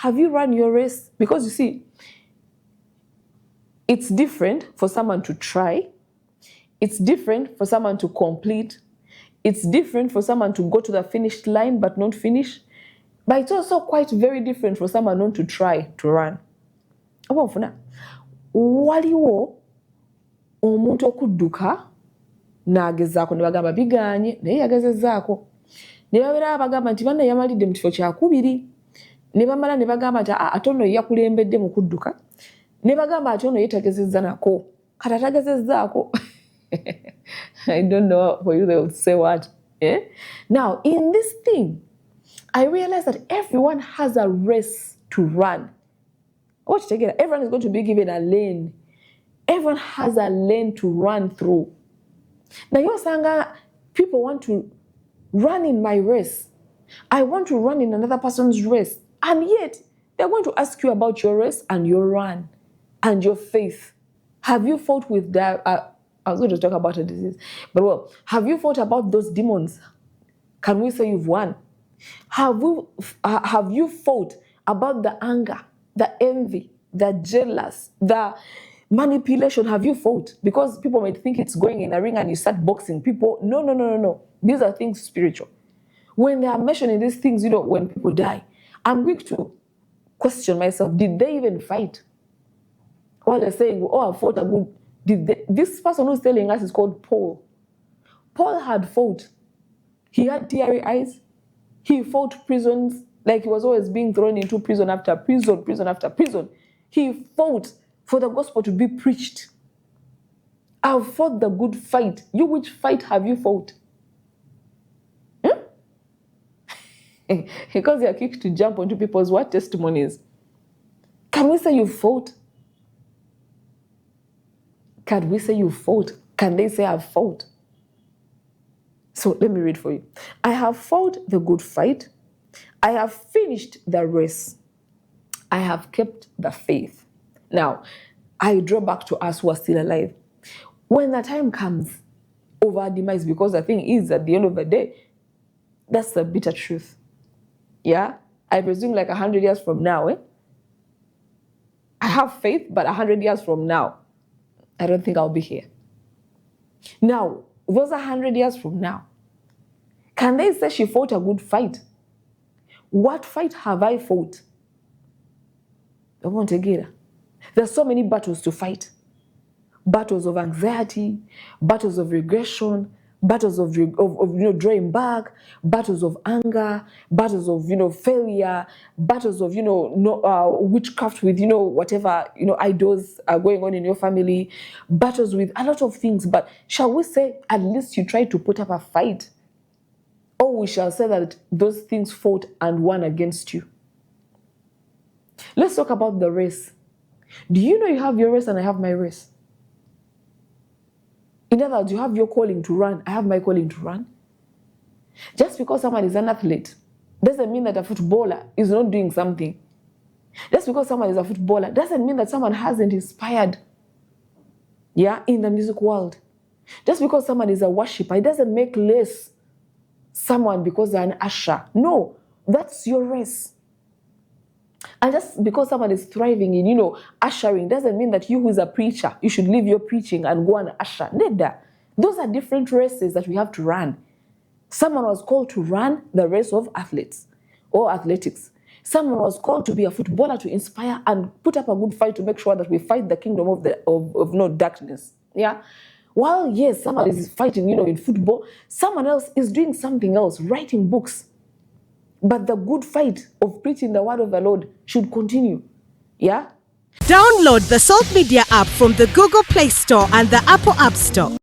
Have you run your race? Because you see, it's different for someone to try. It's different for someone to complete. It's different for someone to go to the finish line but not finish. But it's also quite very different for someone not to try to run. Waliwo omuntu okudduka n'agezaako ne bagamba biganye naye yagezezaako. Ne babeera bagamba nti banne yamalidde mu kifo kyakubiri. Ne bamala ne bagamba nti ate ono yakulembedde mu kudduka. Ne bagamba ati ono yeetagezezza nako. Kati atagezezzaako. I don't know for you they will say what. Eh? Now, in this thing, I realize that everyone has a race to run. Watch together. Everyone is going to be given a lane. Everyone has a lane to run through. Now, you're saying people want to run in my race. I want to run in another person's race. And yet, they're going to ask you about your race and your run and your faith. Have you fought with that? I was going to talk about a disease. But well, have you fought about those demons? Can we say you've won? Have you fought about the anger, the envy, the jealous, the manipulation? Have you fought? Because people might think it's going in a ring and you start boxing people. No. These are things spiritual. When they are mentioning these things, when people die, I'm quick to question myself, did they even fight? While they're saying, I fought a good... This person who's telling us is called Paul. Paul had fought. He had teary eyes. He fought prisons, like he was always being thrown into prison after prison, prison after prison. He fought for the gospel to be preached. I've fought the good fight. You, which fight have you fought? Because you're quick to jump onto people's what testimonies. Can we say you fought? Can we say you fought? Can they say I've fought? So let me read for you. I have fought the good fight. I have finished the race. I have kept the faith. Now, I draw back to us who are still alive. When the time comes of our demise, because the thing is, at the end of the day, that's the bitter truth. Yeah? I presume like 100 years from now, I have faith, but 100 years from now, I don't think I'll be here. Now, those 100 years from now, can they say she fought a good fight? What fight have I fought? I want to get her. There's so many battles to fight. Battles of anxiety, battles of regression, battles of drawing back, battles of anger, battles of failure, battles of witchcraft with whatever idols are going on in your family, battles with a lot of things. But shall we say at least you try to put up a fight? Or we shall say that those things fought and won against you? Let's talk about the race. Do you know you have your race and I have my race? In other words, you have your calling to run. I have my calling to run. Just because someone is an athlete doesn't mean that a footballer is not doing something. Just because someone is a footballer doesn't mean that someone hasn't inspired, in the music world. Just because someone is a worshiper, it doesn't make less someone because they're an usher. No, that's your race. And just because someone is thriving in, ushering, doesn't mean that you who is a preacher, you should leave your preaching and go and usher. Neither. Those are different races that we have to run. Someone was called to run the race of athletes or athletics. Someone was called to be a footballer, to inspire and put up a good fight to make sure that we fight the kingdom of no darkness. Yeah. While yes, someone is fighting, in football, someone else is doing something else, writing books. But the good fight of preaching the word of the Lord should continue. Yeah? Download the Salt Media app from the Google Play Store and the Apple App Store.